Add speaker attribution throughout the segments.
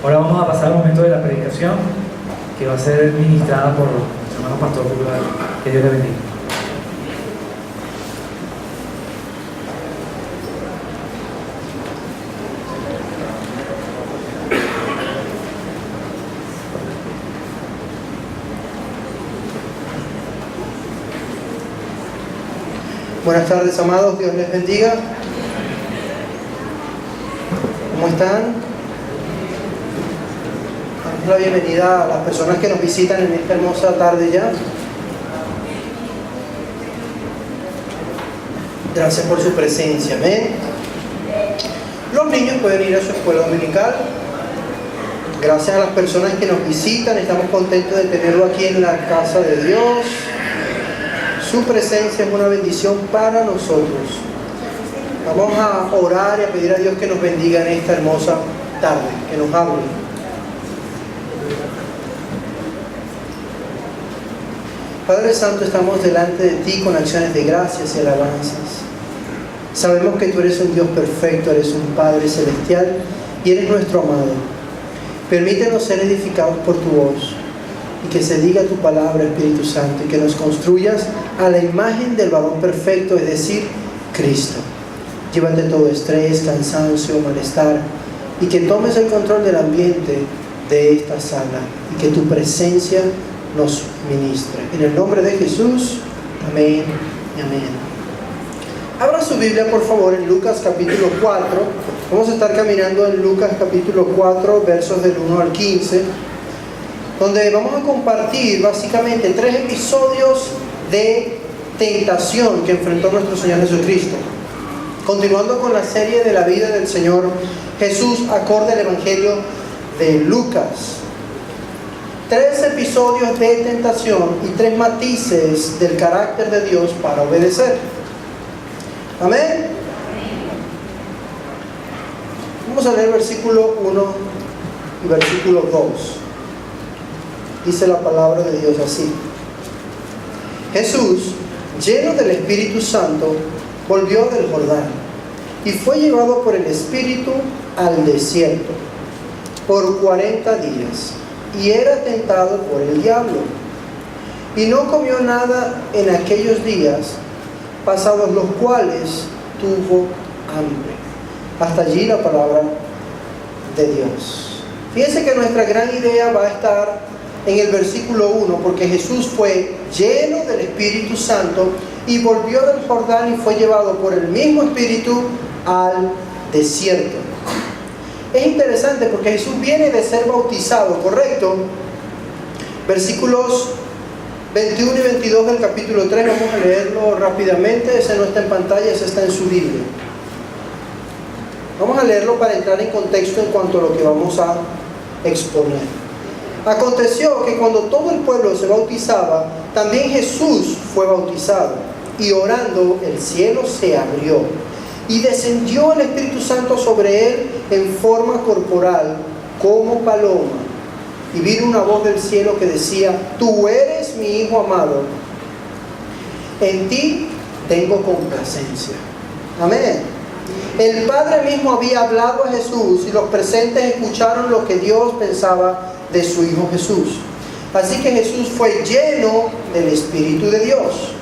Speaker 1: Ahora vamos a pasar al momento de la predicación, que va a ser ministrada por nuestro hermano pastor popular. Que Dios le bendiga.
Speaker 2: Buenas tardes, amados, Dios les bendiga. ¿Cómo están? Damos la bienvenida a las personas que nos visitan en esta hermosa tarde ya. Gracias por su presencia, amén. Los niños pueden ir a su escuela dominical. Gracias a las personas que nos visitan, estamos contentos de tenerlo aquí en la casa de Dios. Su presencia es una bendición para nosotros. Vamos a orar y a pedir a Dios que nos bendiga en esta hermosa tarde, que nos hable. Padre Santo, estamos delante de ti con acciones de gracias y alabanzas. Sabemos que tú eres un Dios perfecto, eres un Padre celestial y eres nuestro amado. Permítenos ser edificados por tu voz y que se diga tu palabra, Espíritu Santo, y que nos construyas a la imagen del varón perfecto, es decir, Cristo. Llévate todo estrés, cansancio, malestar, y que tomes el control del ambiente de esta sala, y que tu presencia nos ministre. En el nombre de Jesús, amén y amén. Abra su Biblia, por favor, en Lucas capítulo 4. Vamos a estar caminando en Lucas capítulo 4, versos del 1 al 15, donde vamos a compartir básicamente 3 episodios de tentación que enfrentó nuestro Señor Jesucristo. Continuando con la serie de la vida del Señor Jesús, acorde al Evangelio de Lucas. 3 episodios de tentación y 3 matices del carácter de Dios para obedecer. Amén. Vamos a leer versículo 1 y versículo 2. Dice la palabra de Dios así: Jesús, lleno del Espíritu Santo, volvió del Jordán y fue llevado por el Espíritu al desierto por 40 días y era tentado por el diablo. Y no comió nada en aquellos días, pasados los cuales tuvo hambre. Hasta allí la palabra de Dios. Fíjense que nuestra gran idea va a estar en el versículo 1, porque Jesús fue lleno del Espíritu Santo y volvió del Jordán y fue llevado por el mismo Espíritu al desierto. Es interesante porque Jesús viene de ser bautizado, ¿correcto? Versículos 21 y 22 del capítulo 3, vamos a leerlo rápidamente. Ese no está en pantalla, ese está en su Biblia. Vamos a leerlo para entrar en contexto en cuanto a lo que vamos a exponer. Aconteció que cuando todo el pueblo se bautizaba, también Jesús fue bautizado, y orando el cielo se abrió, y descendió el Espíritu Santo sobre él en forma corporal, como paloma. Y vino una voz del cielo que decía: Tú eres mi Hijo amado, en ti tengo complacencia. Amén. El Padre mismo había hablado a Jesús, y los presentes escucharon lo que Dios pensaba de su Hijo Jesús. Así que Jesús fue lleno del Espíritu de Dios.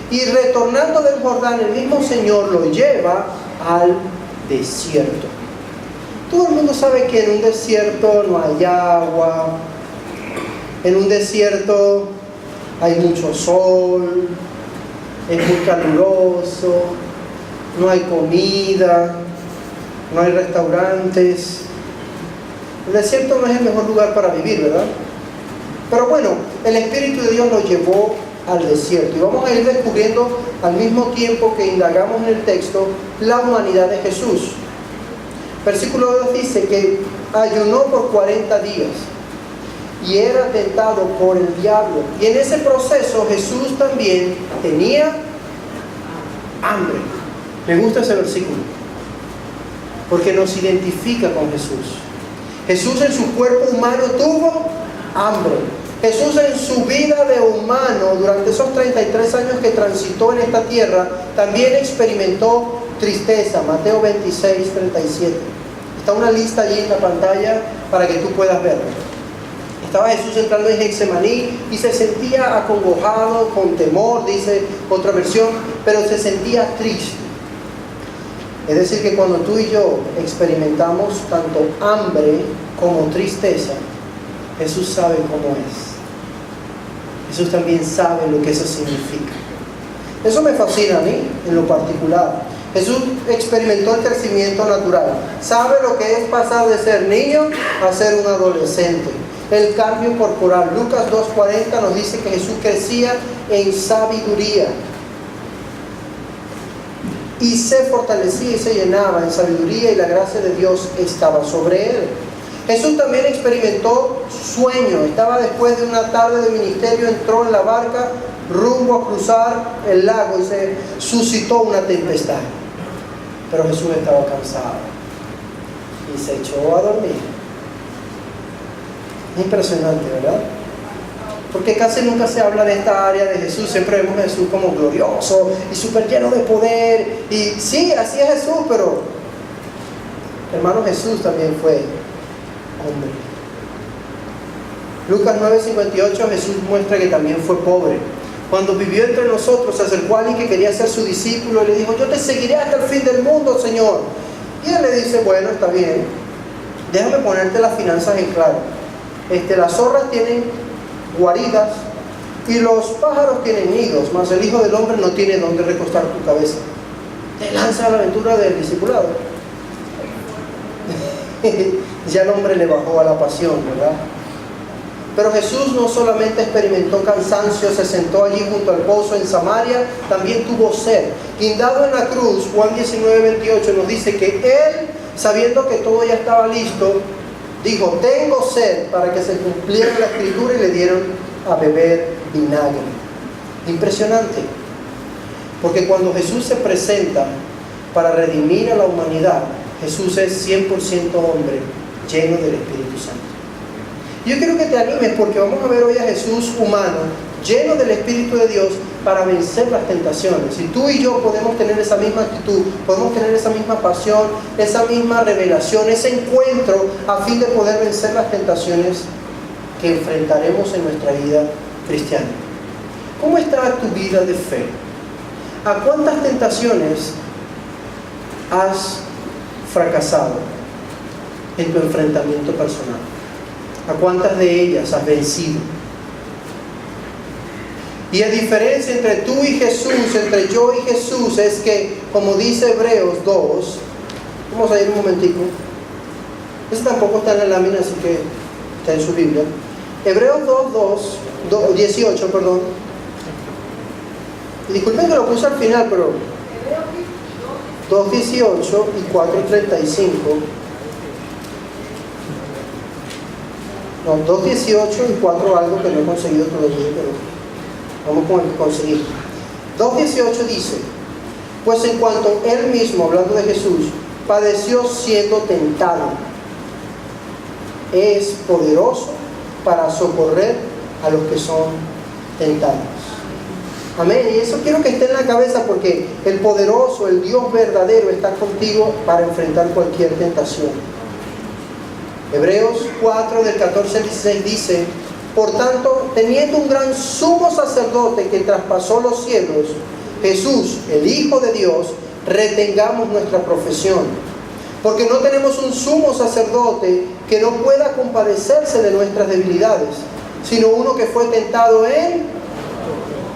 Speaker 2: Y retornando del Jordán, el mismo Señor lo lleva al desierto. Todo el mundo sabe que en un desierto no hay agua. En un desierto hay mucho sol. Es muy caluroso. No hay comida. No hay restaurantes. El desierto no es el mejor lugar para vivir, ¿verdad? Pero bueno, el Espíritu de Dios lo llevó al desierto. Y vamos a ir descubriendo al mismo tiempo que indagamos en el texto la humanidad de Jesús. Versículo 2 dice que ayunó por 40 días y era tentado por el diablo. Y en ese proceso Jesús también tenía hambre. Me gusta ese versículo porque nos identifica con Jesús. Jesús en su cuerpo humano tuvo hambre. Jesús en su vida de humano, durante esos 33 años que transitó en esta tierra, también experimentó tristeza. Mateo 26, 37. Está una lista allí en la pantalla para que tú puedas verlo. Estaba Jesús entrando en Getsemaní y se sentía acongojado, con temor, dice otra versión, pero se sentía triste. Es decir, que cuando tú y yo experimentamos tanto hambre como tristeza, Jesús sabe cómo es. Jesús también sabe lo que eso significa. Eso me fascina a mí, en lo particular. Jesús experimentó el crecimiento natural. Sabe lo que es pasar de ser niño a ser un adolescente. El cambio corporal. Lucas 2:40 nos dice que Jesús crecía en sabiduría. Y se fortalecía y se llenaba en sabiduría, y la gracia de Dios estaba sobre él. Jesús también experimentó sueño. Estaba después de una tarde de ministerio, entró en la barca rumbo a cruzar el lago y se suscitó una tempestad. Pero Jesús estaba cansado y se echó a dormir. Es impresionante, ¿verdad? Porque casi nunca se habla de esta área de Jesús. Siempre vemos a Jesús como glorioso y súper lleno de poder. Y sí, así es Jesús, pero hermano, Jesús también fue hombre. Lucas 9:58, Jesús muestra que también fue pobre. Cuando vivió entre nosotros, se acercó a alguien que quería ser su discípulo y le dijo: yo te seguiré hasta el fin del mundo, Señor. Y él le dice: bueno, está bien, déjame ponerte las finanzas en claro. Las zorras tienen guaridas y los pájaros tienen nidos, mas el Hijo del Hombre no tiene donde recostar tu cabeza. Te lanza a la aventura del discipulado. Ya el hombre le bajó a la pasión, ¿verdad? Pero Jesús no solamente experimentó cansancio, se sentó allí junto al pozo en Samaria, también tuvo sed. Guindado en la cruz, Juan 19:28 nos dice que él, sabiendo que todo ya estaba listo, dijo: tengo sed, para que se cumpliera la escritura, y le dieron a beber vinagre. Impresionante, porque cuando Jesús se presenta para redimir a la humanidad, Jesús es 100% hombre, lleno del Espíritu Santo. Yo quiero que te animes, porque vamos a ver hoy a Jesús humano, lleno del Espíritu de Dios, para vencer las tentaciones. Y tú y yo podemos tener esa misma actitud, podemos tener esa misma pasión, esa misma revelación, ese encuentro, a fin de poder vencer las tentaciones que enfrentaremos en nuestra vida cristiana. ¿Cómo está tu vida de fe? ¿A cuántas tentaciones has fracasado en tu enfrentamiento personal? ¿A cuántas de ellas has vencido? Y la diferencia entre tú y Jesús, entre yo y Jesús, es que, como dice Hebreos 2, vamos a ir un momentico. Este tampoco está en la lámina, así que está en su Biblia. Hebreos 18, perdón. Y disculpen que lo puse al final, pero 2:18 y 4:35. No, 2:18 y 4 algo que no he conseguido todavía, pero vamos con el que conseguí. 2:18 dice: pues en cuanto él mismo, hablando de Jesús, padeció siendo tentado, es poderoso para socorrer a los que son tentados. Amén. Y eso quiero que esté en la cabeza, porque el poderoso, el Dios verdadero, está contigo para enfrentar cualquier tentación. Hebreos 4, del 14 al 16 dice: por tanto, teniendo un gran sumo sacerdote que traspasó los cielos, Jesús, el Hijo de Dios, retengamos nuestra profesión. Porque no tenemos un sumo sacerdote que no pueda compadecerse de nuestras debilidades, sino uno que fue tentado en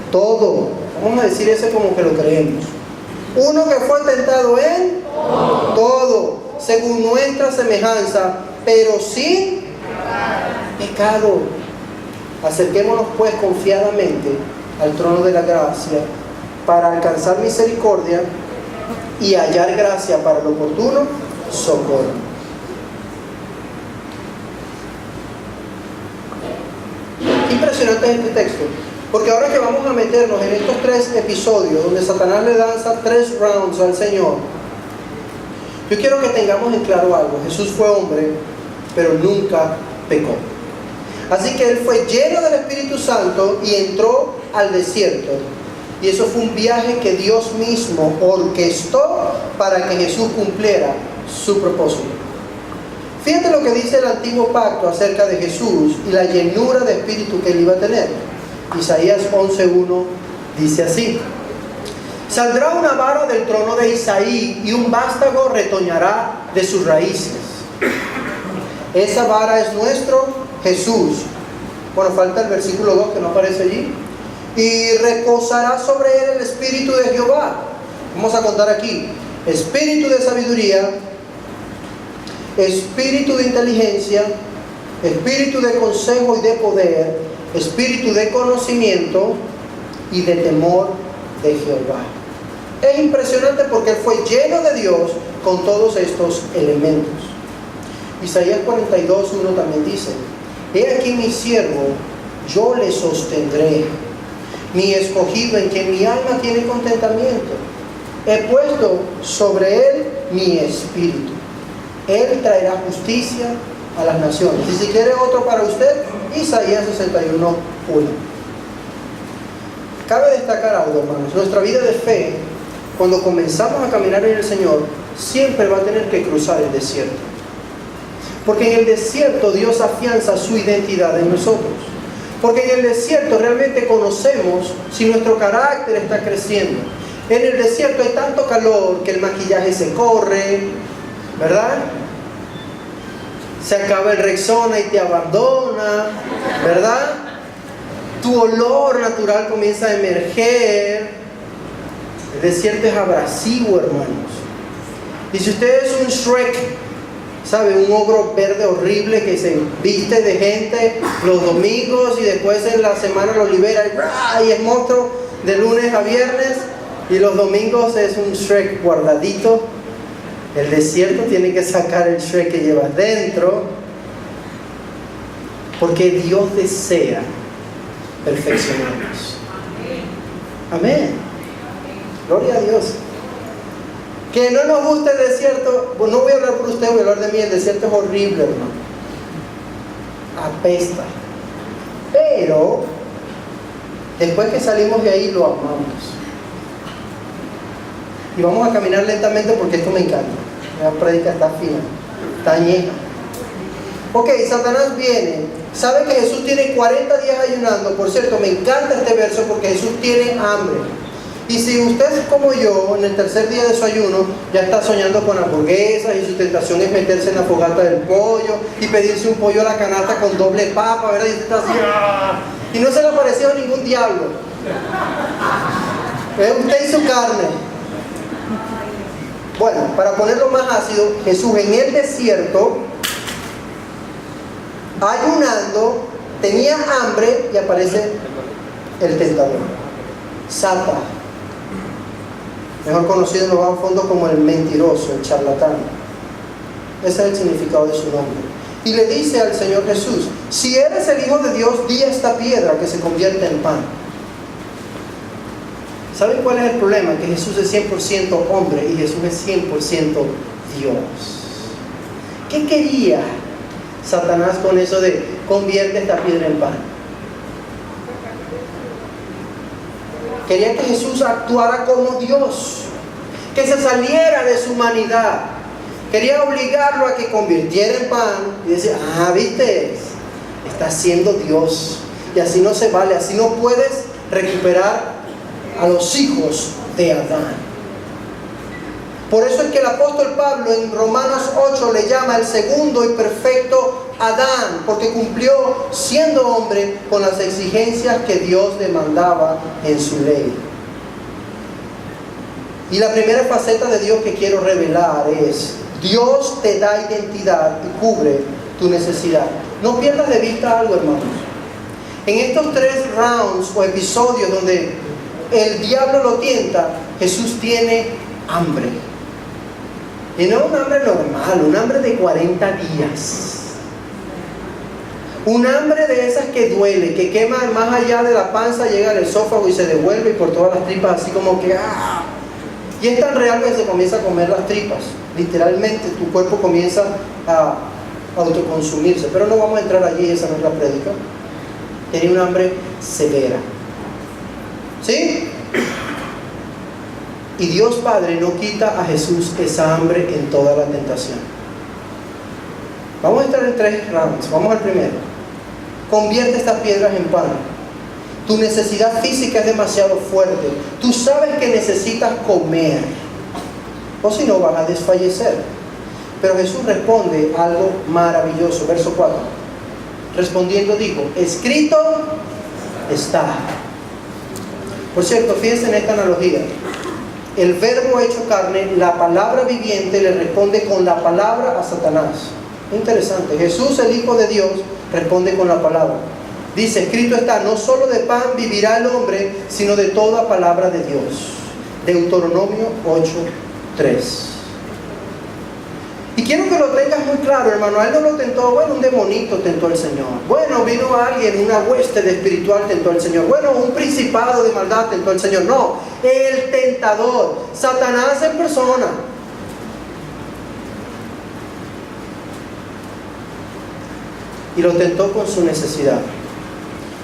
Speaker 2: todo. Vamos a decir eso como que lo creemos. Uno que fue tentado en todo, según nuestra semejanza, pero sin pecado. Acerquémonos pues confiadamente al trono de la gracia, para alcanzar misericordia y hallar gracia para el oportuno socorro. Impresionante es este texto, porque ahora que vamos a meternos en estos 3 episodios donde Satanás le danza 3 rounds al Señor, yo quiero que tengamos en claro algo. Jesús fue hombre, pero nunca pecó. Así que él fue lleno del Espíritu Santo y entró al desierto. Y eso fue un viaje que Dios mismo orquestó para que Jesús cumpliera su propósito. Fíjate lo que dice el antiguo pacto acerca de Jesús y la llenura de espíritu que él iba a tener. Isaías 11:1 dice así: saldrá una vara del trono de Isaí y un vástago retoñará de sus raíces. Esa vara es nuestro Jesús. Bueno, falta el versículo 2 que no aparece allí. Y reposará sobre él el espíritu de Jehová. Vamos a contar aquí: espíritu de sabiduría, espíritu de inteligencia, espíritu de consejo y de poder, espíritu de conocimiento y de temor de Jehová. Es impresionante porque él fue lleno de Dios con todos estos elementos. Isaías 42:1 también dice: he aquí mi siervo, yo le sostendré, mi escogido en quien mi alma tiene contentamiento. He puesto sobre él mi espíritu. Él traerá justicia a las naciones. Y si quiere otro para usted, Isaías 61:1. Cabe destacar algo, hermanos. Nuestra vida de fe, cuando comenzamos a caminar en el Señor, siempre va a tener que cruzar el desierto. Porque en el desierto Dios afianza su identidad en nosotros. Porque en el desierto realmente conocemos si nuestro carácter está creciendo. En el desierto hay tanto calor que el maquillaje se corre, ¿verdad? Se acaba el Rexona y te abandona, ¿verdad? Tu olor natural comienza a emerger. El desierto es abrasivo, hermanos. Y si usted es un Shrek, ¿sabe? Un ogro verde horrible que se viste de gente los domingos y después en la semana lo libera y es monstruo de lunes a viernes, y los domingos es un Shrek guardadito. El desierto tiene que sacar el Shrek que lleva dentro, porque Dios desea perfeccionarnos. Amén. Gloria a Dios. Que no nos gusta el desierto, pues no voy a hablar por usted, voy a hablar de mí. El desierto es horrible, hermano. Apesta. Pero después que salimos de ahí lo amamos. Y vamos a caminar lentamente porque esto me encanta. La prédica está fina, está añeja. Ok, Satanás viene. Sabe que Jesús tiene 40 días ayunando. Por cierto, me encanta este verso porque Jesús tiene hambre. Y si usted es como yo, en el tercer día de su ayuno, ya está soñando con hamburguesas y su tentación es meterse en la fogata del pollo y pedirse un pollo a la canasta con doble papa, ¿verdad? Y usted está así, ¡ah! Y no se le apareció ningún diablo. Es usted y su carne. Bueno, para ponerlo más ácido, Jesús en el desierto, ayunando, tenía hambre y aparece el tentador, Satán, mejor conocido en los bajos fondos como el mentiroso, el charlatán. Ese es el significado de su nombre. Y le dice al Señor Jesús: si eres el Hijo de Dios, di a esta piedra que se convierta en pan. ¿Saben cuál es el problema? Que Jesús es 100% hombre y Jesús es 100% Dios. ¿Qué quería Satanás con eso de convierte esta piedra en pan? Quería que Jesús actuara como Dios, que se saliera de su humanidad. Quería obligarlo a que convirtiera en pan y decía: ah, ¿viste? Estás siendo Dios y así no se vale, así no puedes recuperar a los hijos de Adán. Por eso es que el apóstol Pablo en Romanos 8 le llama el segundo y perfecto Adán, porque cumplió siendo hombre con las exigencias que Dios demandaba en su ley. Y la primera faceta de Dios que quiero revelar es: Dios te da identidad y cubre tu necesidad. No pierdas de vista algo, hermanos. En estos 3 rounds o episodios donde el diablo lo tienta, Jesús tiene hambre. Y no un hambre normal, un hambre de 40 días. Un hambre de esas que duele, que quema más allá de la panza, llega al esófago y se devuelve y por todas las tripas, así como que ¡ah! Y es tan real que se comienza a comer las tripas. Literalmente tu cuerpo comienza a autoconsumirse. Pero no vamos a entrar allí, esa no es la prédica. Tenía un hambre severa. ¿Sí? Y Dios Padre no quita a Jesús esa hambre en toda la tentación. Vamos a estar en 3 rounds. Vamos al primero. Convierte estas piedras en pan. Tu necesidad física es demasiado fuerte. Tú sabes que necesitas comer, o si no vas a desfallecer. Pero Jesús responde algo maravilloso. Verso 4. Respondiendo dijo, escrito está. Por cierto, fíjense en esta analogía. El verbo hecho carne, la palabra viviente, le responde con la palabra a Satanás. Interesante. Jesús, el Hijo de Dios, responde con la palabra. Dice, escrito está, no solo de pan vivirá el hombre, sino de toda palabra de Dios. Deuteronomio 8:3. Y quiero que lo tengas muy claro, hermano. A él no lo tentó, bueno, un demonito tentó al Señor. Bueno, vino alguien, una hueste de espiritual tentó al Señor. Bueno, un principado de maldad tentó al Señor. No, el tentador, Satanás en persona. Y lo tentó con su necesidad.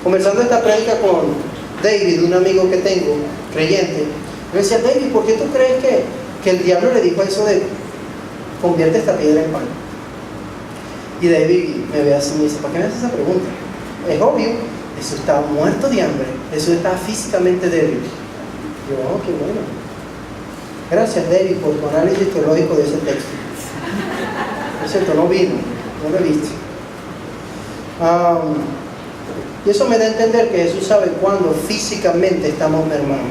Speaker 2: Conversando esta prédica con David, un amigo que tengo, creyente, me decía, David, ¿por qué tú crees que el diablo le dijo eso de convierte esta piedra en pan? Y David me ve así y me dice, ¿para qué me haces esa pregunta? Es obvio, Jesús estaba muerto de hambre, Jesús estaba físicamente débil. Yo, oh, qué bueno. Gracias, David, por tu análisis teológico de ese texto. Por cierto, no vino, no lo viste. Y eso me da a entender que Jesús sabe cuándo físicamente estamos mermados.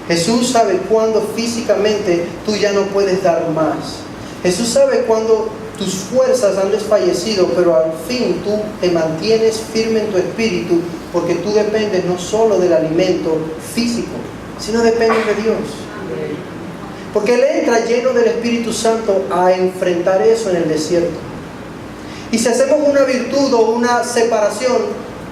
Speaker 2: Jesús sabe cuándo físicamente tú ya no puedes dar más. Jesús sabe cuándo tus fuerzas han desfallecido, pero al fin tú te mantienes firme en tu espíritu, porque tú dependes no solo del alimento físico, sino dependes de Dios. Porque Él entra lleno del Espíritu Santo a enfrentar eso en el desierto. Y si hacemos una virtud o una separación,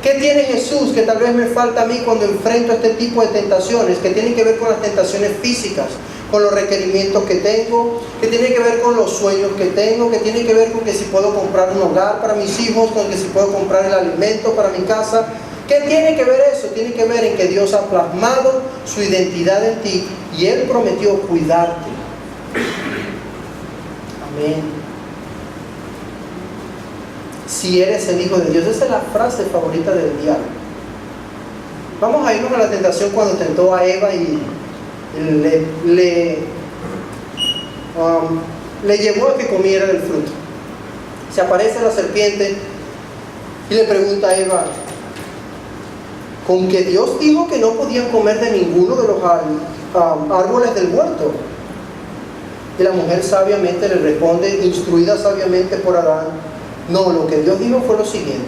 Speaker 2: ¿qué tiene Jesús que tal vez me falta a mí cuando enfrento este tipo de tentaciones? Que tienen que ver con las tentaciones físicas, con los requerimientos que tengo, que tienen que ver con los sueños que tengo, que tienen que ver con que si puedo comprar un hogar para mis hijos, con que si puedo comprar el alimento para mi casa. ¿Qué tiene que ver eso? Tiene que ver en que Dios ha plasmado su identidad en ti y Él prometió cuidarte. Amén. Si eres el Hijo de Dios. Esa es la frase favorita del diablo. Vamos a irnos a la tentación cuando tentó a Eva y le llevó a que comiera del fruto. Se aparece la serpiente y le pregunta a Eva, ¿con que Dios dijo que no podían comer de ninguno de los árboles del huerto? Y la mujer sabiamente le responde, instruida sabiamente por Adán, no, lo que Dios dijo fue lo siguiente: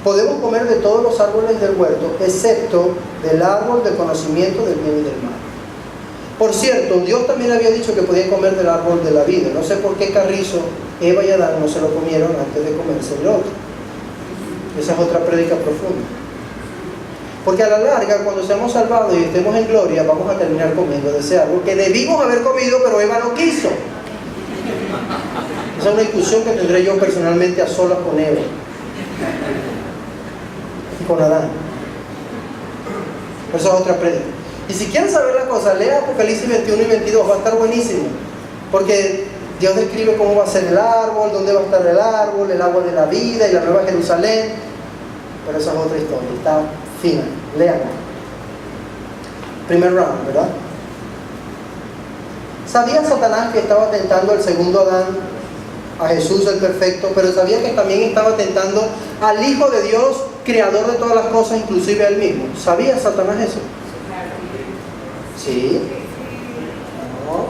Speaker 2: podemos comer de todos los árboles del huerto, excepto del árbol del conocimiento del bien y del mal. Por cierto, Dios también había dicho que podían comer del árbol de la vida. No sé por qué carrizo Eva y Adán no se lo comieron antes de comerse el otro. Esa es otra prédica profunda. Porque a la larga, cuando seamos salvados y estemos en gloria, vamos a terminar comiendo de ese árbol que debimos haber comido, pero Eva no quiso. Esa es una discusión que tendré yo personalmente a solas con Eva y con Adán. Esa es otra prédica. Y si quieren saber la cosa, lea Apocalipsis 21 y 22, va a estar buenísimo. Porque Dios describe cómo va a ser el árbol, dónde va a estar el árbol de la vida y la nueva Jerusalén. Pero esa es otra historia, está fina, léanla. Primer round, ¿verdad? ¿Sabía Satanás que estaba tentando al segundo Adán, a Jesús el perfecto, pero sabía que también estaba tentando al Hijo de Dios, creador de todas las cosas, inclusive a Él mismo? ¿Sabía Satanás eso? ¿Sí? ¿No?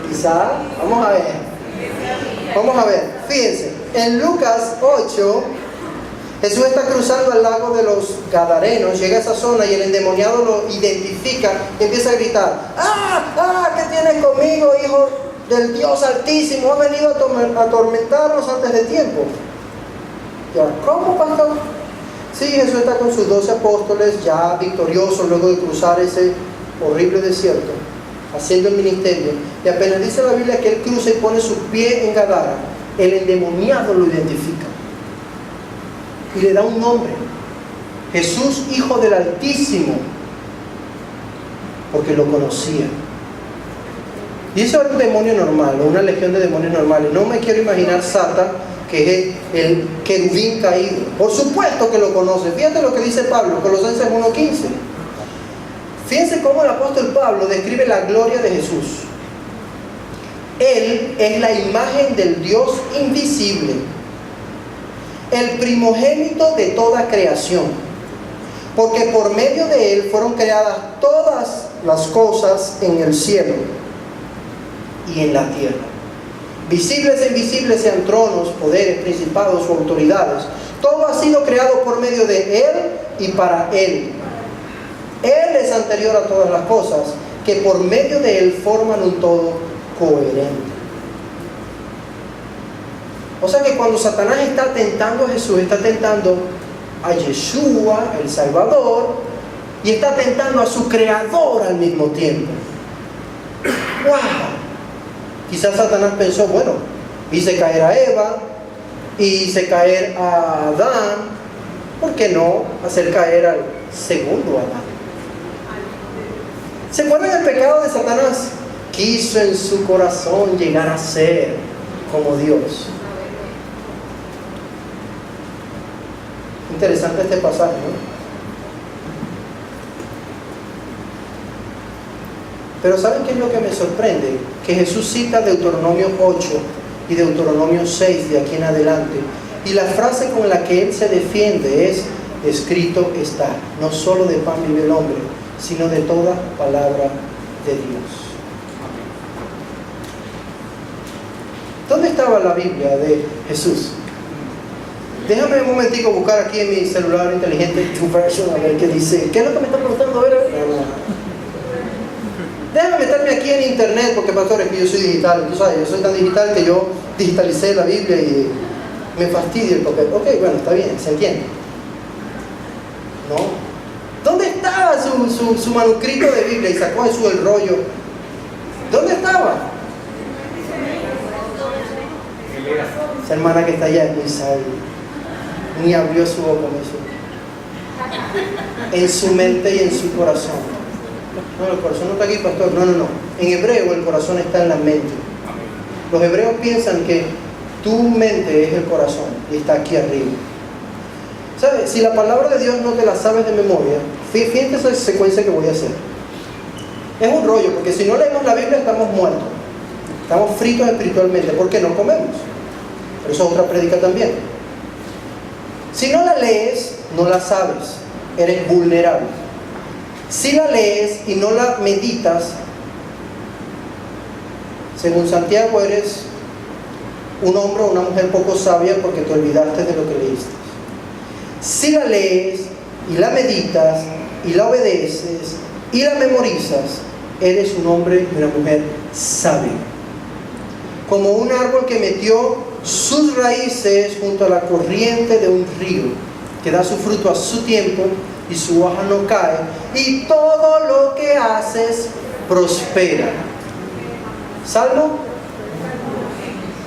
Speaker 2: Quizá. Vamos a ver. Fíjense, en Lucas 8, Jesús está cruzando el lago de los Gadarenos, llega a esa zona y el endemoniado lo identifica y empieza a gritar: ¡Ah! ¿Qué tienes conmigo, hijo del Dios Altísimo? Ha venido a atormentarnos antes de tiempo. ¿Cómo, pastor? Sí, Jesús está con sus 12 apóstoles, ya victoriosos luego de cruzar ese horrible desierto, haciendo el ministerio. Y apenas dice la Biblia que Él cruza y pone su pie en Gadara, el endemoniado lo identifica y le da un nombre: Jesús, Hijo del Altísimo, porque lo conocía. Y eso era un demonio normal, o una legión de demonios normales. No me quiero imaginar Satan, que es el querubín caído. Por supuesto que lo conoce. Fíjate lo que dice Pablo, Colosenses 1:15. Fíjense cómo el apóstol Pablo describe la gloria de Jesús. Él es la imagen del Dios invisible, el primogénito de toda creación, porque por medio de Él fueron creadas todas las cosas en el cielo y en la tierra, visibles e invisibles, sean tronos, poderes, principados o autoridades. Todo ha sido creado por medio de Él y para Él. Él es anterior a todas las cosas, que por medio de Él forman un todo coherente. O sea que cuando Satanás está tentando a Jesús, está tentando a Yeshua, el Salvador, y está tentando a su Creador al mismo tiempo. ¡Wow! Quizás Satanás pensó, bueno, hice caer a Eva, hice caer a Adán, ¿por qué no hacer caer al segundo Adán? ¿Se acuerdan del pecado de Satanás? Quiso en su corazón llegar a ser como Dios. Interesante este pasaje, ¿no? Pero ¿saben qué es lo que me sorprende? Que Jesús cita Deuteronomio 8 y Deuteronomio 6 de aquí en adelante. Y la frase con la que Él se defiende es: escrito está, no solo de pan vive el hombre, sino de toda palabra de Dios. ¿Dónde estaba la Biblia de Jesús? Déjame un momentico buscar aquí en mi celular inteligente YouVersion a ver qué dice. ¿Qué es lo que me está preguntando? A ver. Déjame meterme aquí en internet, porque pastor, es que yo soy digital. Tú sabes, yo soy tan digital que yo digitalicé la Biblia y me fastidia el papel. Ok, bueno, está bien, se entiende. ¿No? ¿Dónde estaba su manuscrito de Biblia? Y sacó Jesús el rollo. ¿Dónde estaba? Esa hermana que está allá es muy sabia. Ni abrió su boca en su mente y en su corazón. No, el corazón no está aquí, pastor. No. En hebreo el corazón está en la mente. Los hebreos piensan que tu mente es el corazón y está aquí arriba. ¿Sabes? Si la palabra de Dios no te la sabes de memoria, fíjate esa secuencia que voy a hacer. Es un rollo, porque si no leemos la Biblia estamos muertos. Estamos fritos espiritualmente porque no comemos. Pero eso es otra prédica también. Si no la lees, no la sabes. Eres vulnerable. Si la lees y no la meditas, según Santiago, eres un hombre o una mujer poco sabia porque te olvidaste de lo que leíste. Si la lees y la meditas y la obedeces y la memorizas, eres un hombre y una mujer sabia. Como un árbol que metió sus raíces junto a la corriente de un río, que da su fruto a su tiempo y su hoja no cae, y todo lo que haces prospera. Salmo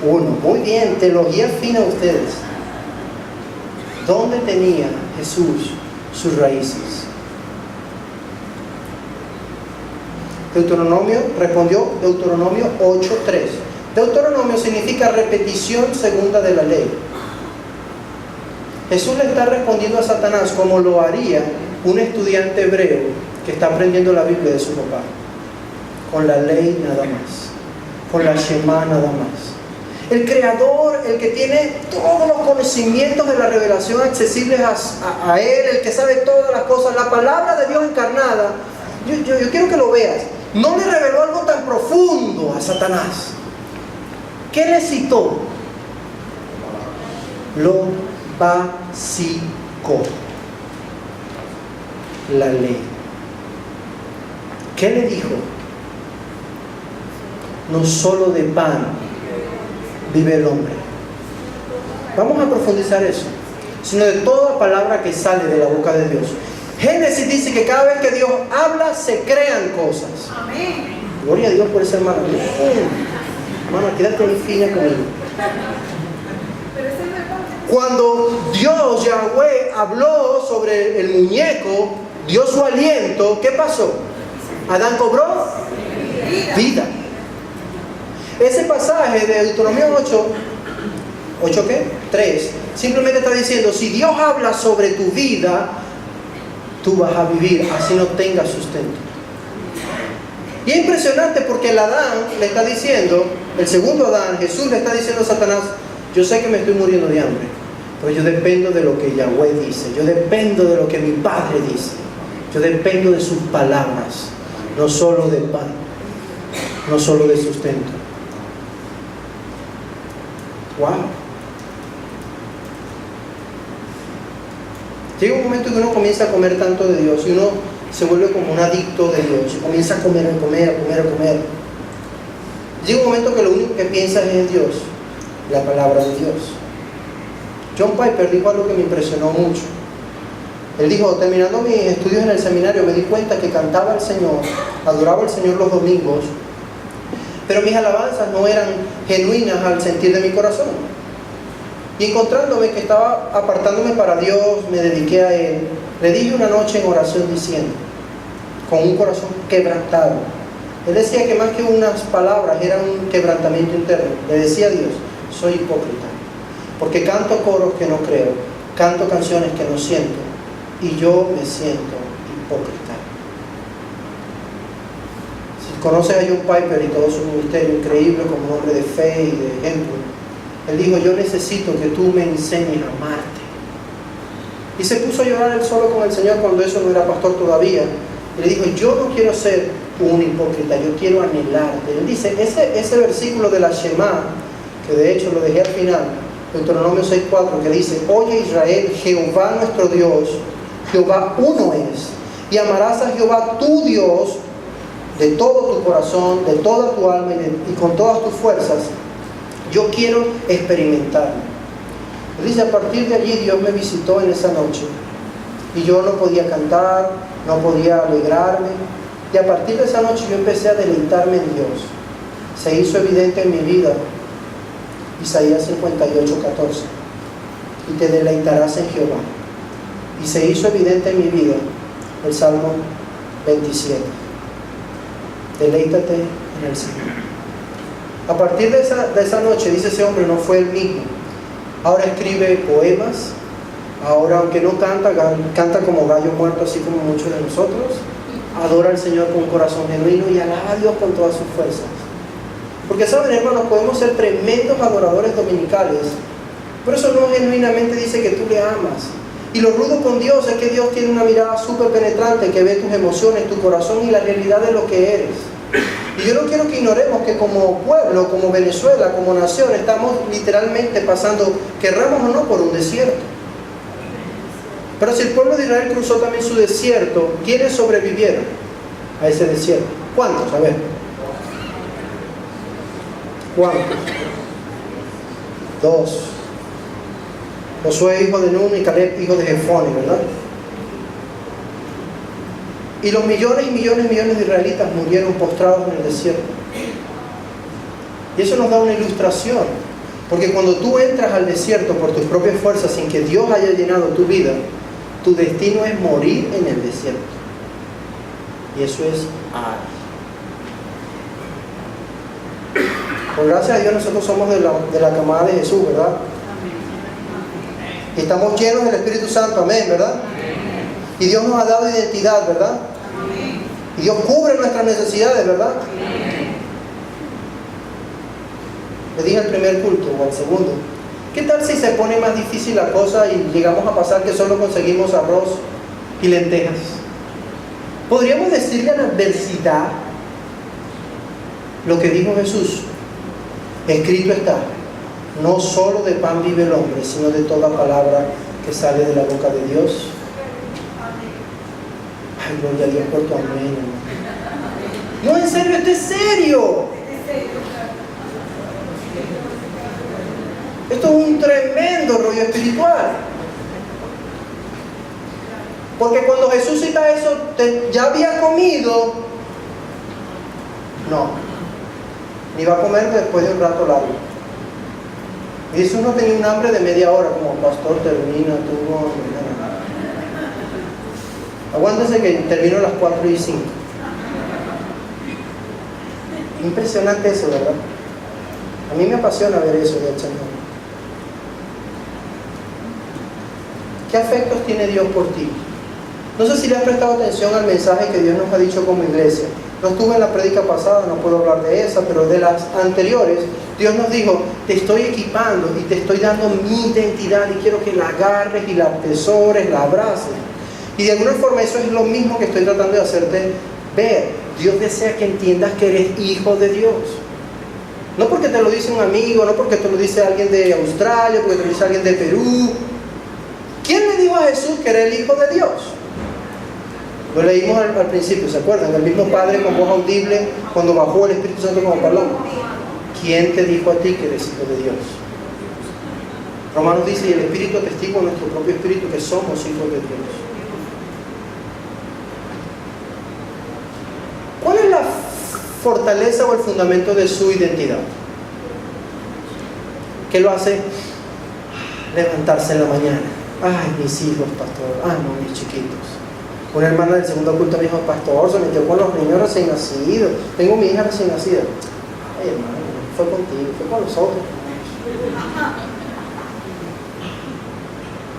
Speaker 2: 1. Muy bien, teología fina ustedes. ¿Dónde tenía Jesús sus raíces? Respondió Deuteronomio 8:3. Deuteronomio significa repetición segunda de la ley. Jesús le está respondiendo a Satanás como lo haría un estudiante hebreo que está aprendiendo la Biblia de su papá. Con la ley nada más. Con la Shema nada más. El Creador, el que tiene todos los conocimientos de la revelación accesibles a Él, el que sabe todas las cosas, la palabra de Dios encarnada. Yo quiero que lo veas. No le reveló algo tan profundo a Satanás. ¿Qué le citó? Lo básico. La ley. ¿Qué le dijo? No solo de pan vive el hombre. Vamos a profundizar eso, sino de toda palabra que sale de la boca de Dios. Génesis dice que cada vez que Dios habla se crean cosas. Amén. Gloria a Dios por esa hermana. Hermana, quédate ahí fina conmigo. Cuando Dios, Yahweh, habló sobre el muñeco, dio su aliento, ¿qué pasó? Adán cobró vida. Ese pasaje de Deuteronomio 8, ¿8 qué? 3, simplemente está diciendo, si Dios habla sobre tu vida, tú vas a vivir, así no tengas sustento. Y es impresionante porque el Adán le está diciendo, el segundo Adán, Jesús le está diciendo a Satanás, yo sé que me estoy muriendo de hambre, pero yo dependo de lo que Yahweh dice, yo dependo de lo que mi Padre dice, yo dependo de sus palabras, no solo de pan, no solo de sustento. Wow. Llega un momento en que uno comienza a comer tanto de Dios y uno se vuelve como un adicto de Dios y comienza a comer. Llega un momento que lo único que piensas es en Dios, la palabra de Dios. John Piper dijo algo que me impresionó mucho. Él dijo, terminando mis estudios en el seminario, me di cuenta que cantaba al Señor, adoraba al Señor los domingos, pero mis alabanzas no eran genuinas al sentir de mi corazón. Y encontrándome que estaba apartándome para Dios, me dediqué a Él. Le dije una noche en oración diciendo, con un corazón quebrantado. Él decía que más que unas palabras era un quebrantamiento interno. Le decía a Dios, soy hipócrita, porque canto coros que no creo, canto canciones que no siento, y yo me siento hipócrita. Si conoces a John Piper y todo su ministerio increíble como un hombre de fe y de ejemplo, él dijo, yo necesito que tú me enseñes a amarte. Y se puso a llorar él solo con el Señor cuando eso no era pastor todavía. Y le dijo, yo no quiero ser un hipócrita, yo quiero anhelarte. Él dice, ese versículo de la Shema, que de hecho lo dejé al final, Deuteronomio 6:4, que dice, oye Israel, Jehová nuestro Dios, Jehová uno es, y amarás a Jehová tu Dios de todo tu corazón, de toda tu alma y con todas tus fuerzas. Yo quiero experimentarlo. Dice, a partir de allí Dios me visitó en esa noche y yo no podía cantar, no podía alegrarme, y a partir de esa noche yo empecé a deleitarme en Dios. Se hizo evidente en mi vida Isaías 58:14, y te deleitarás en Jehová. Y se hizo evidente en mi vida el Salmo 27, deleítate en el Señor. A partir de esa noche, dice ese hombre, no fue el mismo. Ahora escribe poemas, ahora aunque no canta, canta como gallo muerto, así como muchos de nosotros. Adora al Señor con un corazón genuino y alaba a Dios con todas sus fuerzas. Porque saben, hermanos, podemos ser tremendos adoradores dominicales, pero eso no genuinamente dice que tú le amas. Y lo rudo con Dios es que Dios tiene una mirada súper penetrante que ve tus emociones, tu corazón y la realidad de lo que eres. Y yo no quiero que ignoremos que como pueblo, como Venezuela, como nación, estamos literalmente pasando, querramos o no, por un desierto. Pero si el pueblo de Israel cruzó también su desierto, ¿quiénes sobrevivieron a ese desierto? ¿Cuántos? A ver. ¿Cuántos? 2. Josué hijo de Nun y Caleb hijo de Jefone, ¿verdad? Y los millones y millones y millones de israelitas murieron postrados en el desierto. Y eso nos da una ilustración, porque cuando tú entras al desierto por tus propias fuerzas sin que Dios haya llenado tu vida, tu destino es morir en el desierto. Y eso es por gracia de Dios nosotros somos de la camada de Jesús, ¿verdad? Y estamos llenos del Espíritu Santo, amén, ¿verdad? Y Dios nos ha dado identidad, ¿verdad? Y Dios cubre nuestras necesidades, ¿verdad? Le dije al primer culto o al segundo, ¿qué tal si se pone más difícil la cosa y llegamos a pasar que solo conseguimos arroz y lentejas? ¿Podríamos decirle a la adversidad lo que dijo Jesús? Escrito está, no solo de pan vive el hombre, sino de toda palabra que sale de la boca de Dios. Ay, gloria a Dios por tu amén. No, en serio, esto es serio. Esto es un tremendo rollo espiritual. Porque cuando Jesús cita eso, ¿ya había comido? No. Ni va a comer después de un rato largo. Y eso no tenía un hambre de media hora, como pastor termina, tuvo hambre. Aguántense que termino a las 4:05. Impresionante eso, ¿verdad? A mí me apasiona ver eso del Señor. ¿Qué afectos tiene Dios por ti? No sé si le has prestado atención al mensaje que Dios nos ha dicho como iglesia. No estuve en la prédica pasada, no puedo hablar de esa, pero de las anteriores, Dios nos dijo, te estoy equipando y te estoy dando mi identidad y quiero que la agarres y la atesores, la abraces. Y de alguna forma eso es lo mismo que estoy tratando de hacerte ver. Dios desea que entiendas que eres hijo de Dios. No porque te lo dice un amigo, no porque te lo dice alguien de Australia, porque te lo dice alguien de Perú. ¿Quién le dijo a Jesús que era el hijo de Dios? Lo leímos al principio, ¿se acuerdan? El mismo Padre con voz audible cuando bajó el Espíritu Santo como paloma. ¿Quién te dijo a ti que eres hijo de Dios? Romanos dice, y el Espíritu atestigua en nuestro propio Espíritu que somos hijos de Dios. ¿Cuál es la fortaleza o el fundamento de su identidad? ¿Qué lo hace? Levantarse en la mañana. Ay, mis hijos, pastor. Ah, no, mis chiquitos. Una hermana del segundo culto me dijo, pastor, se metió con los niños recién nacidos. Tengo mi hija recién nacida. Ay, hermano, fue contigo, fue con nosotros.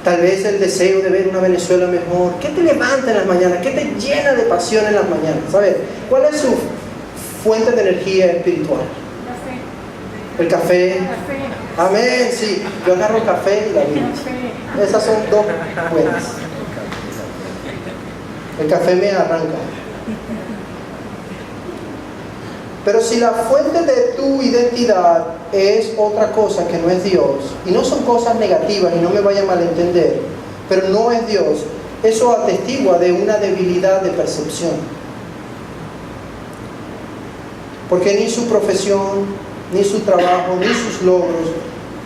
Speaker 2: Tal vez el deseo de ver una Venezuela mejor. ¿Qué te levanta en las mañanas? ¿Qué te llena de pasión en las mañanas? ¿Sabes? ¿Cuál es su fuente de energía espiritual? El café. Amén, sí. Yo agarro café y la Biblia. Esas son dos buenas. El café me arranca. Pero si la fuente de tu identidad es otra cosa que no es Dios, y no son cosas negativas, y no me vaya a malentender, pero no es Dios, eso atestigua de una debilidad de percepción. Porque ni su profesión, ni su trabajo, ni sus logros,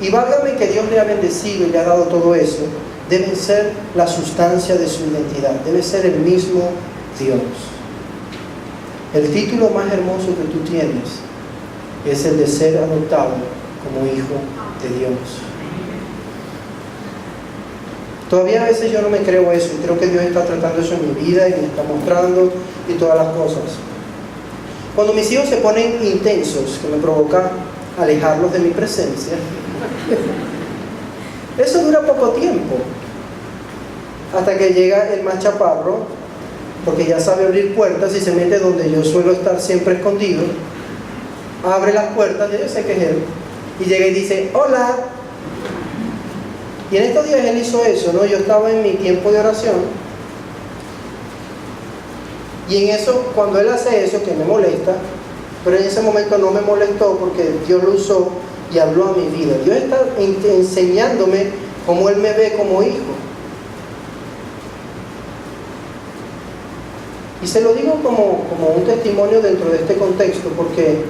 Speaker 2: y válgame que Dios le ha bendecido y le ha dado todo eso, deben ser la sustancia de su identidad, debe ser el mismo Dios. El título más hermoso que tú tienes es el de ser adoptado como hijo de Dios. Todavía a veces yo no me creo eso y creo que Dios está tratando eso en mi vida y me está mostrando y todas las cosas. Cuando mis hijos se ponen intensos, que me provoca alejarlos de mi presencia, eso dura poco tiempo, hasta que llega el más chaparro, porque ya sabe abrir puertas y se mete donde yo suelo estar siempre escondido, abre las puertas, yo sé que es él, y llega y dice, hola. Y en estos días él hizo eso, ¿no? Yo estaba en mi tiempo de oración, y en eso, cuando él hace eso, que me molesta, pero en ese momento no me molestó porque Dios lo usó y habló a mi vida. Dios está enseñándome cómo Él me ve como hijo. Y se lo digo como un testimonio dentro de este contexto, porque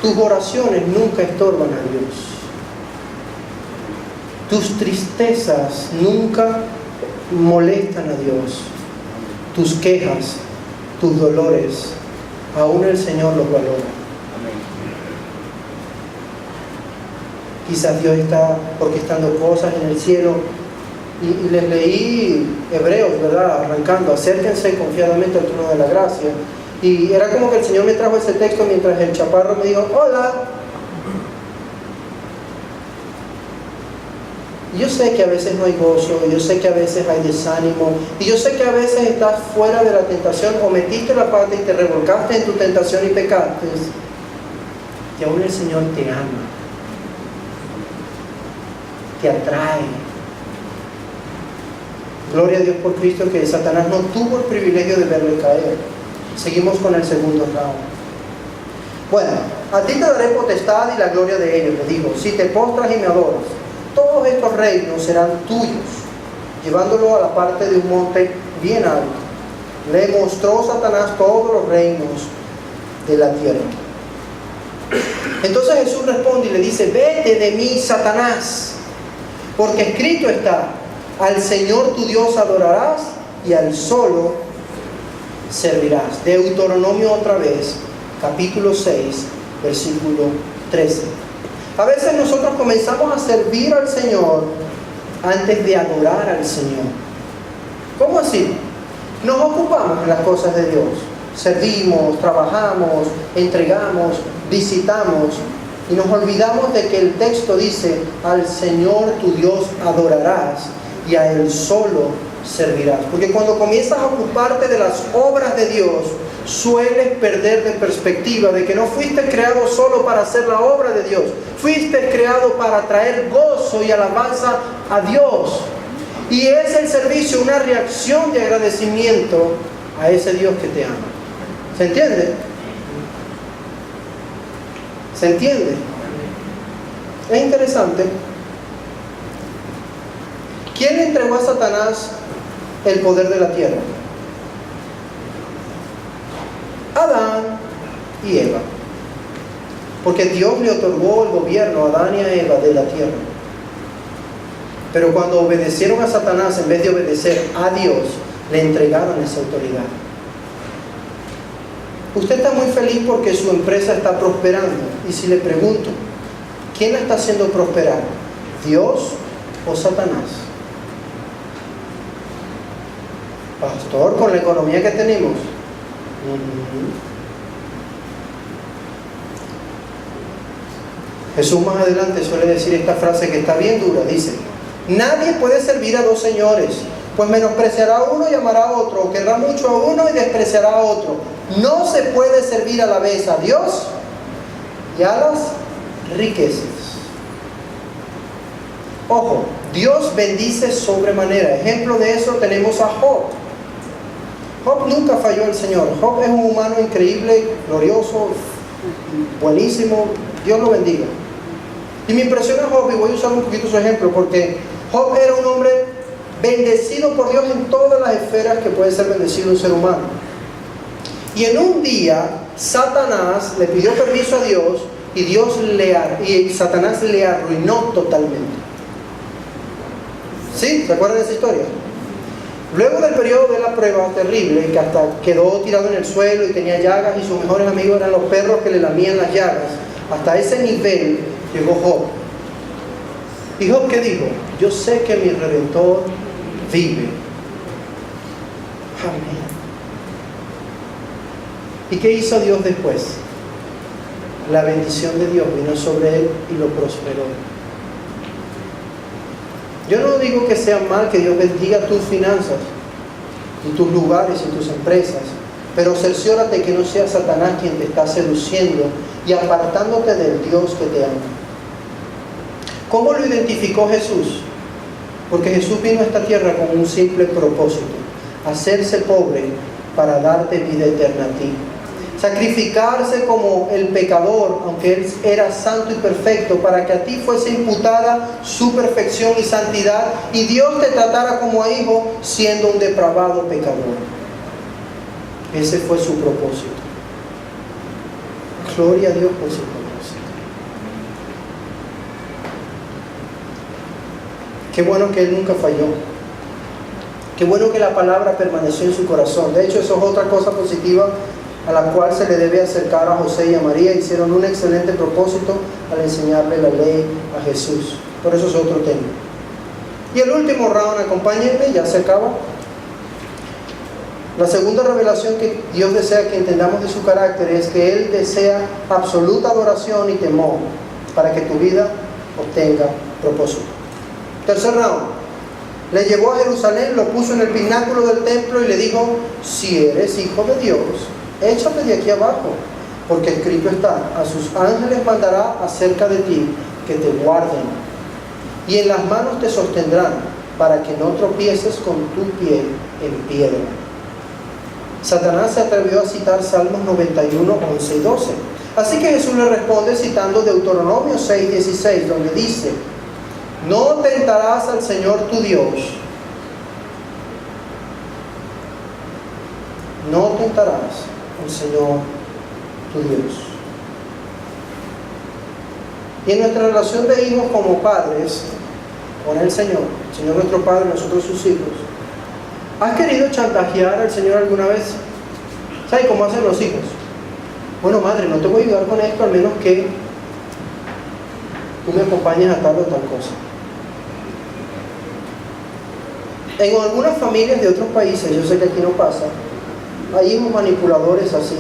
Speaker 2: tus oraciones nunca estorban a Dios. Tus tristezas nunca molestan a Dios. Tus quejas, tus dolores, aún el Señor los valora. Quizás Dios está orquestando cosas en el cielo. Y les leí Hebreos, ¿verdad? Arrancando, acérquense confiadamente al trono de la gracia. Y era como que el Señor me trajo ese texto mientras el chaparro me dijo, hola. Y yo sé que a veces no hay gozo, yo sé que a veces hay desánimo, y yo sé que a veces estás fuera de la tentación, o metiste la pata y te revolcaste en tu tentación y pecaste. Y aún el Señor te ama, te atrae. Gloria a Dios por Cristo, que Satanás no tuvo el privilegio de verle caer. Seguimos con el segundo round. Bueno, a ti te daré potestad y la gloria de ellos, le digo, si te postras y me adoras. Todos estos reinos serán tuyos, llevándolo a la parte de un monte bien alto. Le mostró Satanás todos los reinos de la tierra. Entonces Jesús responde y le dice, vete de mí, Satanás, porque escrito está, al Señor tu Dios adorarás y al solo servirás. Deuteronomio otra vez, capítulo 6, versículo 13. A veces nosotros comenzamos a servir al Señor antes de adorar al Señor. ¿Cómo así? Nos ocupamos en las cosas de Dios. Servimos, trabajamos, entregamos, visitamos, Y nos olvidamos de que el texto dice, al Señor tu Dios adorarás y a Él solo servirás. Porque cuando comienzas a ocuparte de las obras de Dios, sueles perder de perspectiva de que no fuiste creado solo para hacer la obra de Dios. Fuiste creado para traer gozo y alabanza a Dios. Y es el servicio una reacción de agradecimiento a ese Dios que te ama. ¿Se entiende? ¿Se entiende? Es interesante. ¿Quién le entregó a Satanás el poder de la tierra? Adán y Eva. Porque Dios le otorgó el gobierno a Adán y a Eva de la tierra. Pero cuando obedecieron a Satanás, en vez de obedecer a Dios, le entregaron esa autoridad. Usted está muy feliz porque su empresa está prosperando. Y si le pregunto, ¿quién la está haciendo prosperar? ¿Dios o Satanás? Pastor, con la economía que tenemos. Jesús más adelante suele decir esta frase que está bien dura. Dice, nadie puede servir a dos señores, pues menospreciará a uno y amará a otro, o querrá mucho a uno y despreciará a otro. No se puede servir a la vez a Dios y a las riquezas. Ojo, Dios bendice sobremanera. Ejemplo de eso tenemos a Job. Job nunca falló al Señor. Job es un humano increíble, glorioso, buenísimo. Dios lo bendiga. Y me impresiona Job, y voy a usar un poquito su ejemplo, porque Job era un hombre bendecido por Dios en todas las esferas que puede ser bendecido un ser humano. Y en un día, Satanás le pidió permiso a Dios y Satanás le arruinó totalmente. ¿Sí? ¿Se acuerdan de esa historia? Luego del periodo de la prueba terrible, que hasta quedó tirado en el suelo y tenía llagas y sus mejores amigos eran los perros que le lamían las llagas, hasta ese nivel llegó Job. ¿Y Job qué dijo? Yo sé que mi Redentor vive. Amén. ¿Y qué hizo Dios después? La bendición de Dios vino sobre él y lo prosperó. Yo no digo que sea mal que Dios bendiga tus finanzas y tus lugares y tus empresas, pero cerciórate que no sea Satanás quien te está seduciendo y apartándote del Dios que te ama. ¿Cómo lo identificó Jesús? Porque Jesús vino a esta tierra con un simple propósito: hacerse pobre para darte vida eterna a ti. Sacrificarse como el pecador, aunque Él era santo y perfecto, para que a ti fuese imputada su perfección y santidad, y Dios te tratara como a hijo, siendo un depravado pecador. Ese fue su propósito. Gloria a Dios por su propósito. Qué bueno que Él nunca falló. Qué bueno que la palabra permaneció en su corazón. De hecho, eso es otra cosa positiva a la cual se le debe acercar a José y a María. Hicieron un excelente propósito al enseñarle la ley a Jesús. Por eso es otro tema. Y el último round, acompáñenme, ya se acaba. La segunda revelación que Dios desea que entendamos de su carácter es que Él desea absoluta adoración y temor para que tu vida obtenga propósito. Tercer round. Le llevó a Jerusalén, lo puso en el pináculo del templo y le dijo: si eres hijo de Dios, échate de aquí abajo, porque escrito está: a sus ángeles mandará acerca de ti que te guarden, y en las manos te sostendrán, para que no tropieces con tu pie en piedra. Satanás se atrevió a citar Salmos 91, 11 y 12. Así que Jesús le responde citando Deuteronomio 6, 16, donde dice: no tentarás al Señor tu Dios. No tentarás al Señor tu Dios. Y en nuestra relación de hijos como padres con el Señor nuestro Padre, nosotros sus hijos, ¿has querido chantajear al Señor alguna vez? ¿Sabes cómo hacen los hijos? Bueno, madre, no te voy a ayudar con esto, al menos que tú me acompañes a tal o tal cosa. En algunas familias de otros países, yo sé que aquí no pasa, hay hijos manipuladores así.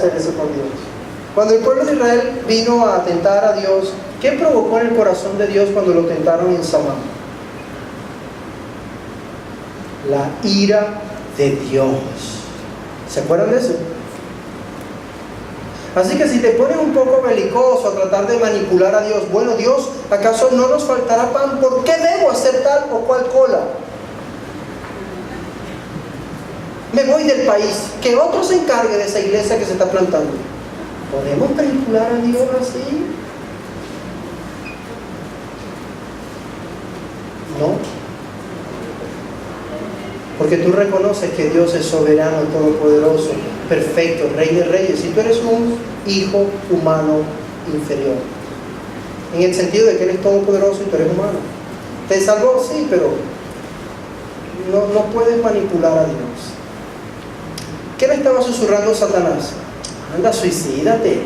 Speaker 2: hacer eso con Dios. Cuando el pueblo de Israel vino a tentar a Dios, ¿qué provocó en el corazón de Dios cuando lo tentaron en Samar? La ira de Dios. ¿Se acuerdan de eso? Así que si te pones un poco belicoso a tratar de manipular a Dios, bueno, Dios, ¿acaso no nos faltará pan? ¿Por qué debo hacer tal o cual cola? Me voy del país, que otro se encargue de esa iglesia que se está plantando. ¿Podemos manipular a Dios así? No. Porque tú reconoces que Dios es soberano, todopoderoso, perfecto, Rey de reyes, y tú eres un hijo humano inferior. En el sentido de que Él es todopoderoso y tú eres humano. ¿Te salvó? Sí, pero no puedes manipular a Dios. ¿Qué le estaba susurrando Satanás? Anda, suicídate,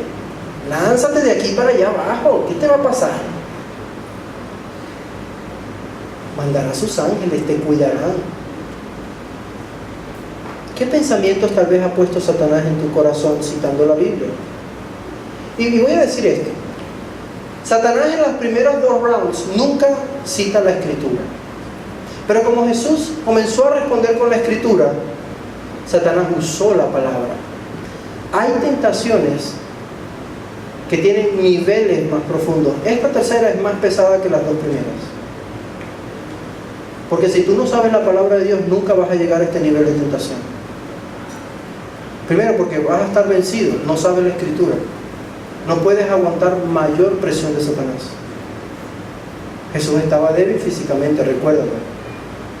Speaker 2: lánzate de aquí para allá abajo, ¿qué te va a pasar? Mandará a sus ángeles, te cuidarán. ¿Qué pensamientos tal vez ha puesto Satanás en tu corazón citando la Biblia? Y voy a decir esto. Satanás en los primeros 2 rounds nunca cita la Escritura. Pero como Jesús comenzó a responder con la Escritura, Satanás usó la palabra. Hay tentaciones que tienen niveles más profundos. Esta tercera es más pesada que las 2 primeras. Porque si tú no sabes la palabra de Dios, nunca vas a llegar a este nivel de tentación. Primero, porque vas a estar vencido, no sabes la Escritura. No puedes aguantar mayor presión de Satanás. Jesús estaba débil físicamente, recuérdalo.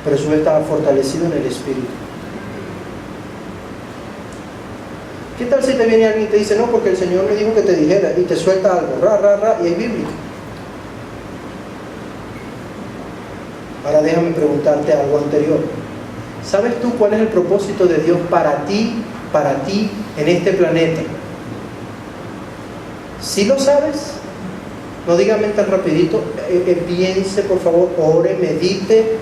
Speaker 2: Pero Jesús estaba fortalecido en el Espíritu. ¿Qué tal si te viene alguien y te dice, no, porque el Señor me dijo que te dijera, y te suelta algo, y es bíblico? Ahora déjame preguntarte algo anterior. ¿Sabes tú cuál es el propósito de Dios para ti en este planeta? ¿Sí lo sabes? No diga mente rapidito, piense por favor, ore, medite.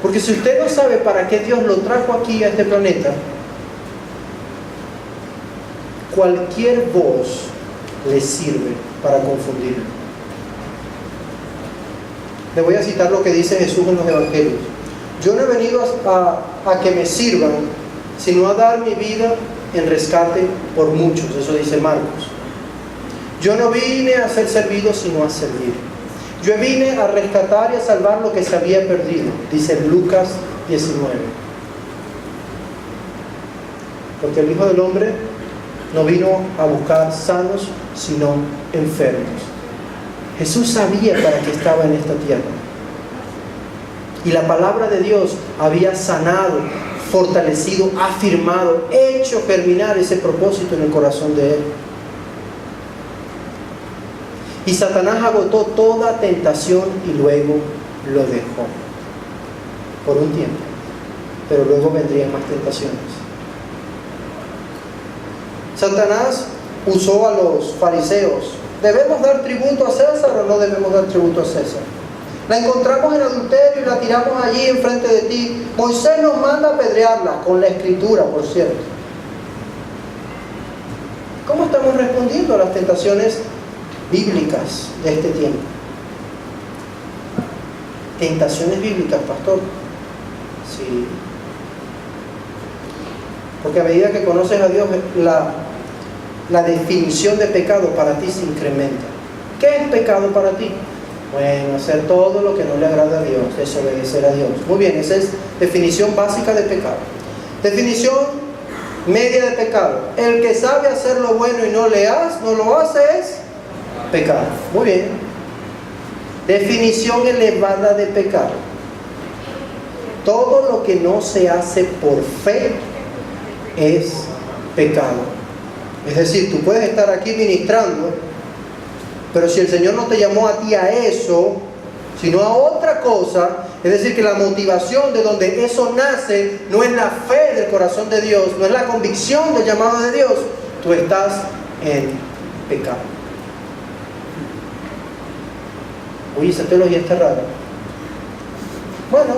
Speaker 2: Porque si usted no sabe para qué Dios lo trajo aquí a este planeta, cualquier voz le sirve para confundirlo. Le voy a citar lo que dice Jesús en los Evangelios. Yo no he venido a que me sirvan, sino a dar mi vida en rescate por muchos. Eso dice Marcos. Yo no vine a ser servido, sino a servir. Yo vine a rescatar y a salvar lo que se había perdido, dice Lucas 19. Porque el Hijo del Hombre no vino a buscar sanos, sino enfermos. Jesús sabía para qué estaba en esta tierra. Y la palabra de Dios había sanado, fortalecido, afirmado, hecho germinar ese propósito en el corazón de Él. Y Satanás agotó toda tentación y luego lo dejó. Por un tiempo. Pero luego vendrían más tentaciones. Satanás usó a los fariseos. ¿Debemos dar tributo a César o no debemos dar tributo a César? La encontramos en adulterio y la tiramos allí enfrente de ti. Moisés nos manda a apedrearla, con la Escritura, por cierto. ¿Cómo estamos respondiendo a las tentaciones bíblicas de este tiempo? Tentaciones bíblicas, pastor. Sí. Porque a medida que conoces a Dios, la definición de pecado para ti se incrementa. ¿Qué es pecado para ti? Bueno, hacer todo lo que no le agrada a Dios, desobedecer a Dios. Muy bien, esa es definición básica de pecado. Definición media de pecado. El que sabe hacer lo bueno y no lo hace es pecado. Muy bien. Definición elevada de pecado. Todo lo que no se hace por fe es pecado. Es decir, tú puedes estar aquí ministrando, pero si el Señor no te llamó a ti a eso, sino a otra cosa, es decir, que la motivación de donde eso nace no es la fe del corazón de Dios, no es la convicción del llamado de Dios, tú estás en pecado. Oye, esa teología está rara. Bueno,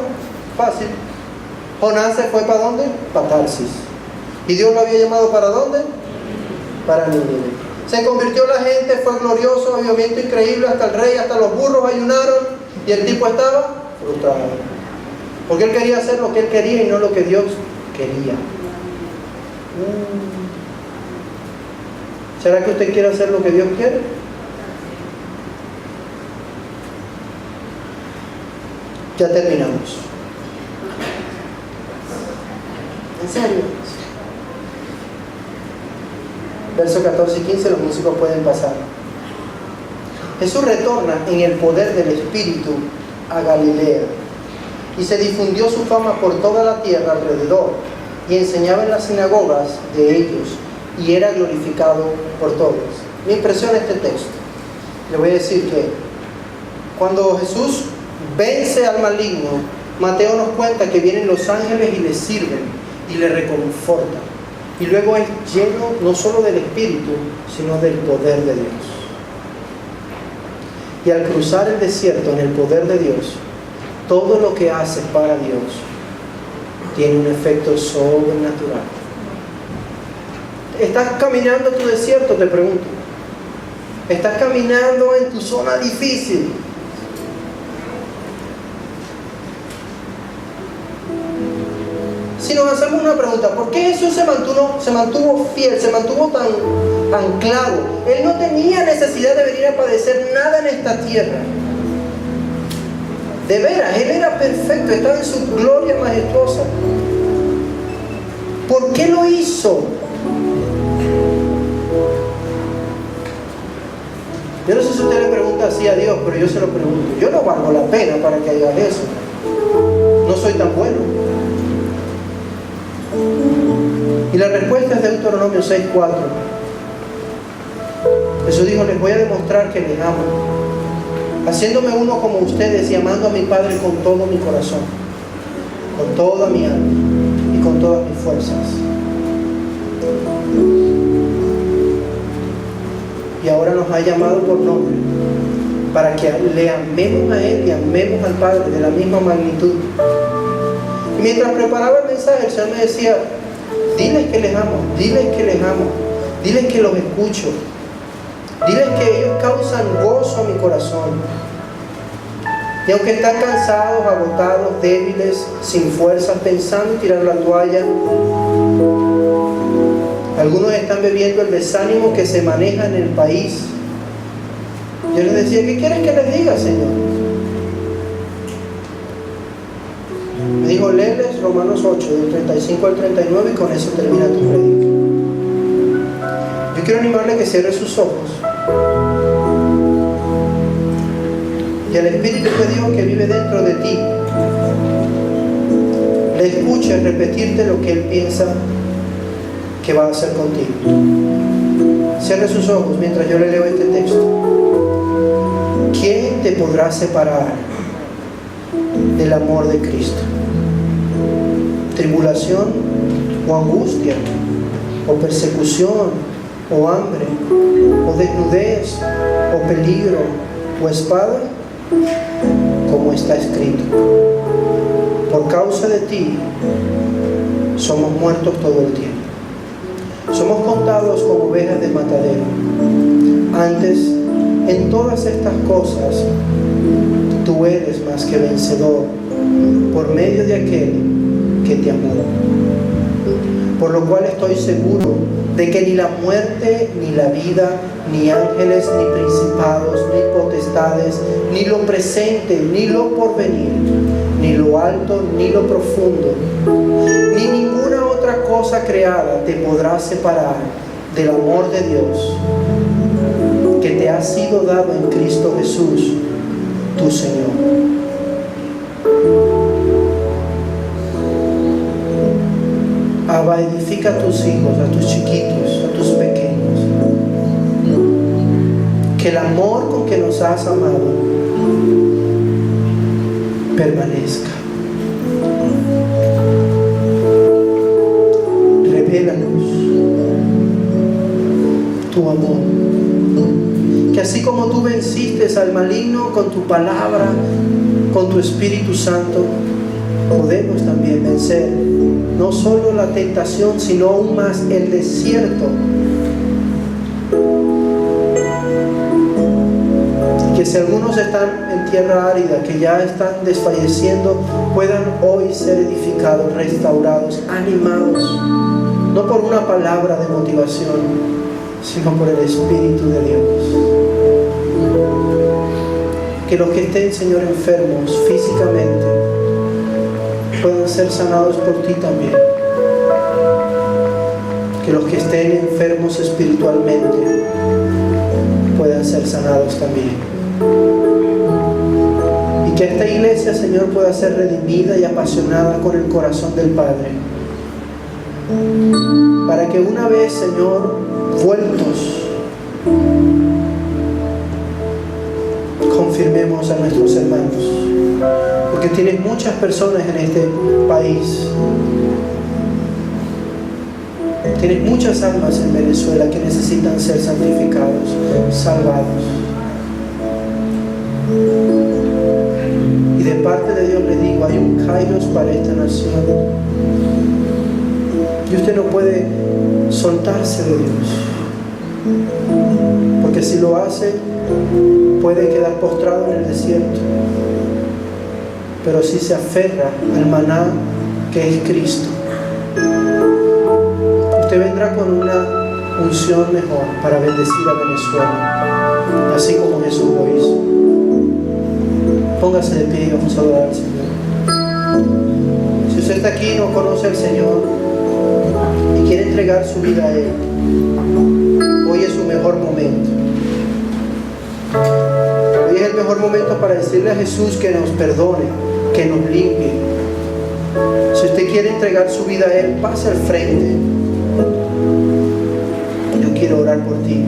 Speaker 2: fácil. Jonás se fue ¿para dónde? Para Tarsis. ¿Y Dios lo había llamado para dónde? para Nínive. Se convirtió la gente, fue glorioso, avivamiento increíble, hasta el rey, hasta los burros ayunaron y el tipo estaba frustrado. Porque él quería hacer lo que él quería y no lo que Dios quería. ¿Será que usted quiere hacer lo que Dios quiere? Ya terminamos. ¿En serio? Versos 14 y 15, los músicos pueden pasar. Jesús retorna en el poder del Espíritu a Galilea y se difundió su fama por toda la tierra alrededor y enseñaba en las sinagogas de ellos y era glorificado por todos. Me impresiona este texto. Le voy a decir que cuando Jesús vence al maligno, Mateo nos cuenta que vienen los ángeles y le sirven y le reconfortan. Y luego es lleno no solo del Espíritu, sino del poder de Dios. Y al cruzar el desierto en el poder de Dios, todo lo que haces para Dios tiene un efecto sobrenatural. ¿Estás caminando tu desierto? Te pregunto. ¿Estás caminando en tu zona difícil? Si nos hacemos una pregunta, ¿por qué Jesús se mantuvo fiel, se mantuvo tan anclado? Él no tenía necesidad de venir a padecer nada en esta tierra. De veras, Él era perfecto, estaba en su gloria majestuosa. ¿Por qué lo hizo? Yo no sé si usted le pregunta así a Dios, pero yo se lo pregunto. Yo no valgo la pena para que haga eso. No soy tan bueno. Y la respuesta es Deuteronomio 6:4. Jesús dijo: les voy a demostrar que les amo, haciéndome uno como ustedes y amando a mi Padre con todo mi corazón, con toda mi alma y con todas mis fuerzas. Y ahora nos ha llamado por nombre para que le amemos a Él y amemos al Padre de la misma magnitud. Y mientras preparaba el mensaje, el Señor me decía: diles que les amo, diles que les amo, diles que los escucho, diles que ellos causan gozo a mi corazón. Y aunque están cansados, agotados, débiles, sin fuerzas, pensando en tirar la toalla, algunos están bebiendo el desánimo que se maneja en el país. Yo les decía: ¿qué quieres que les diga, Señor? Me dijo: léeles Romanos 8, del 35 al 39, y con eso termina tu predica. Yo quiero animarle a que cierre sus ojos y al Espíritu de Dios que vive dentro de ti le escuche repetirte lo que Él piensa que va a hacer contigo. Cierre sus ojos mientras yo le leo este texto. ¿Quién te podrá separar del amor de Cristo? ¿Tribulación o angustia, o persecución, o hambre, o desnudez, o peligro, o espada? Como está escrito: por causa de ti somos muertos todo el tiempo. Somos contados como ovejas de matadero. Antes, en todas estas cosas, tú eres más que vencedor por medio de aquel que te amó. Por lo cual estoy seguro de que ni la muerte, ni la vida, ni ángeles, ni principados, ni potestades, ni lo presente, ni lo porvenir, ni lo alto, ni lo profundo, ni ninguna otra cosa creada te podrá separar del amor de Dios que te ha sido dado en Cristo Jesús, tu Señor. Abba, edifica a tus hijos, a tus chiquitos, a tus pequeños. Que el amor con que nos has amado permanezca. Revélanos tu amor. Que así como tú venciste al maligno con tu palabra, con tu Espíritu Santo, podemos también vencer no solo la tentación, sino aún más el desierto Y que si algunos están en tierra árida, que ya están desfalleciendo, puedan hoy ser edificados, restaurados, animados, no por una palabra de motivación, sino por el Espíritu de Dios. Que los que estén, Señor, enfermos físicamente puedan ser sanados por ti también. Que los que estén enfermos espiritualmente puedan ser sanados también. Y que esta iglesia, Señor, pueda ser redimida y apasionada con el corazón del Padre. Para que una vez, Señor, vueltos, confirmemos a nuestros hermanos. Porque tienes muchas personas en este país. Tienes muchas almas en Venezuela que necesitan ser santificados, salvados. Y de parte de Dios les digo, hay un kairos para esta nación. Y usted no puede soltarse de Dios. Porque si lo hace, puede quedar postrado en el desierto. Pero si se aferra al maná que es Cristo, usted vendrá con una unción mejor para bendecir a Venezuela, así como Jesús lo hizo. Póngase de pie y vamos a adorar al Señor. Si usted está aquí y no conoce al Señor y quiere entregar su vida a Él, hoy es su mejor momento. Hoy es el mejor momento para decirle a Jesús que nos perdone, que nos limpie. Si usted quiere entregar su vida a Él, pase al frente. Yo quiero orar por ti,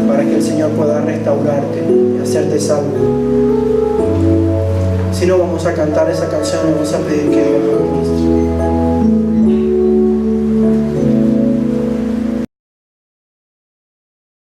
Speaker 2: para que el Señor pueda restaurarte y hacerte salvo. Si no, vamos a cantar esa canción y vamos a pedir que Dios nos ministre.